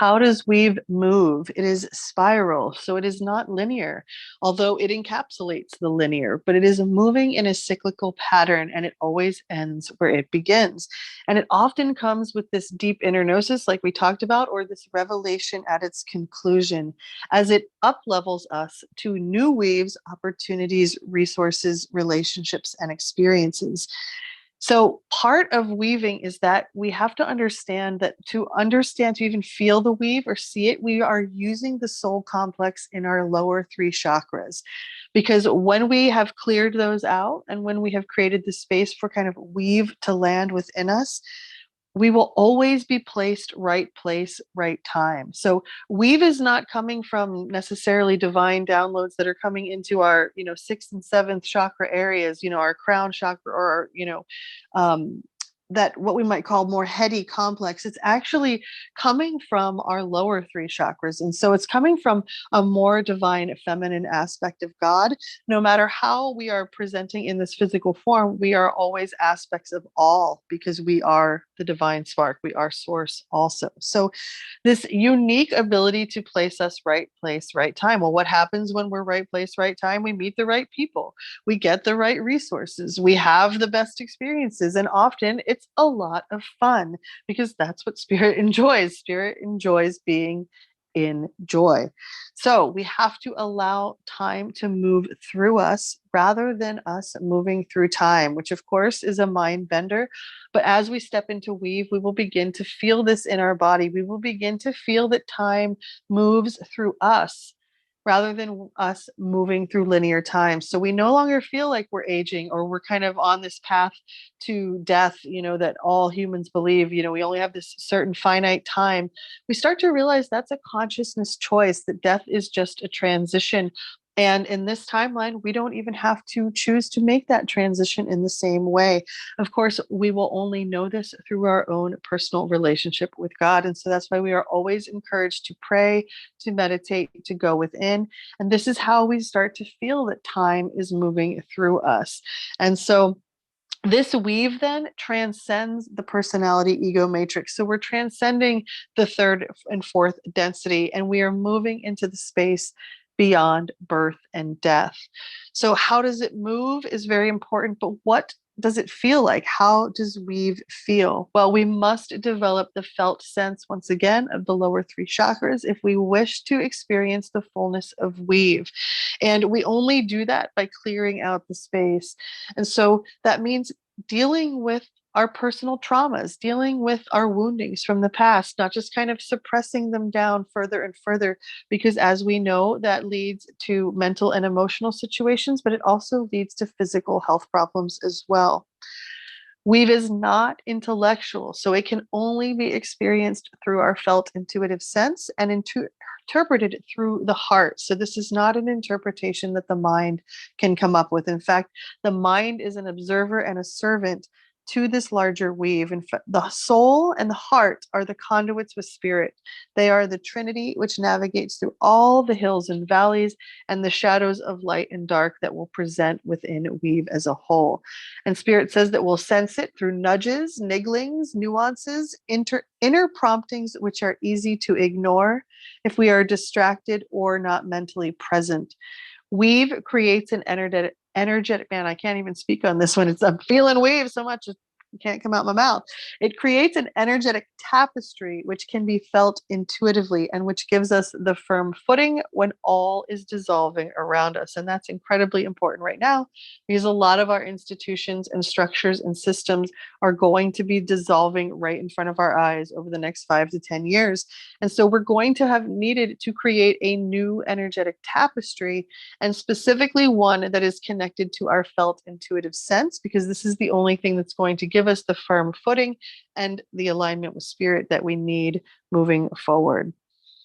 How does weave move? It is spiral, so it is not linear, although it encapsulates the linear, but it is moving in a cyclical pattern and it always ends where it begins. And it often comes with this deep inner gnosis, like we talked about, or this revelation at its conclusion, as it up levels us to new weaves, opportunities, resources, relationships, and experiences. So part of weaving is that we have to understand that to understand, to even feel the weave or see it, we are using the soul complex in our lower three chakras. Because when we have cleared those out and when we have created the space for kind of weave to land within us, we will always be placed right place, right time. So weave is not coming from necessarily divine downloads that are coming into our, sixth and seventh chakra areas, our crown chakra or our, um, that what we might call more heady complex. It's actually coming from our lower three chakras. And so it's coming from a more divine feminine aspect of God. No matter how we are presenting in this physical form, we are always aspects of all because we are the divine spark. We are source also. So this unique ability to place us right place, right time. Well, what happens when we're right place, right time? We meet the right people. We get the right resources. We have the best experiences. And often it's a lot of fun because that's what spirit enjoys. Spirit enjoys being in joy. So we have to allow time to move through us rather than us moving through time, which of course is a mind bender. But as we step into weave, we will begin to feel this in our body. We will begin to feel that time moves through us rather than us moving through linear time. So we no longer feel like we're aging or we're kind of on this path to death, that all humans believe, we only have this certain finite time. We start to realize that's a consciousness choice, that death is just a transition. And in this timeline, we don't even have to choose to make that transition in the same way. Of course, we will only know this through our own personal relationship with God. And so that's why we are always encouraged to pray, to meditate, to go within. And this is how we start to feel that time is moving through us. And so this weave then transcends the personality ego matrix. So we're transcending the third and fourth density, and we are moving into the space beyond birth and death. So how does it move is very important, but what does it feel like? How does weave feel? Well, we must develop the felt sense once again of the lower three chakras if we wish to experience the fullness of weave. And we only do that by clearing out the space. And so that means dealing with our personal traumas, dealing with our woundings from the past, not just kind of suppressing them down further and further, because as we know, that leads to mental and emotional situations, but it also leads to physical health problems as well. Weave is not intellectual, so it can only be experienced through our felt intuitive sense and interpreted through the heart. So this is not an interpretation that the mind can come up with. In fact, the mind is an observer and a servant to this larger weave. In fact, the soul and the heart are the conduits with spirit. They are the Trinity which navigates through all the hills and valleys and the shadows of light and dark that will present within weave as a whole. And spirit says that we'll sense it through nudges, nigglings, nuances, inner promptings, which are easy to ignore if we are distracted or not mentally present. Weave creates an energetic man. I can't even speak on this one. I'm feeling weave so much. It can't come out my mouth. It creates an energetic tapestry which can be felt intuitively and which gives us the firm footing when all is dissolving around us. And that's incredibly important right now because a lot of our institutions and structures and systems are going to be dissolving right in front of our eyes over the next 5 to 10 years. And so we're going to have needed to create a new energetic tapestry, and specifically one that is connected to our felt intuitive sense, because this is the only thing that's going to give us the firm footing and the alignment with spirit that we need moving forward.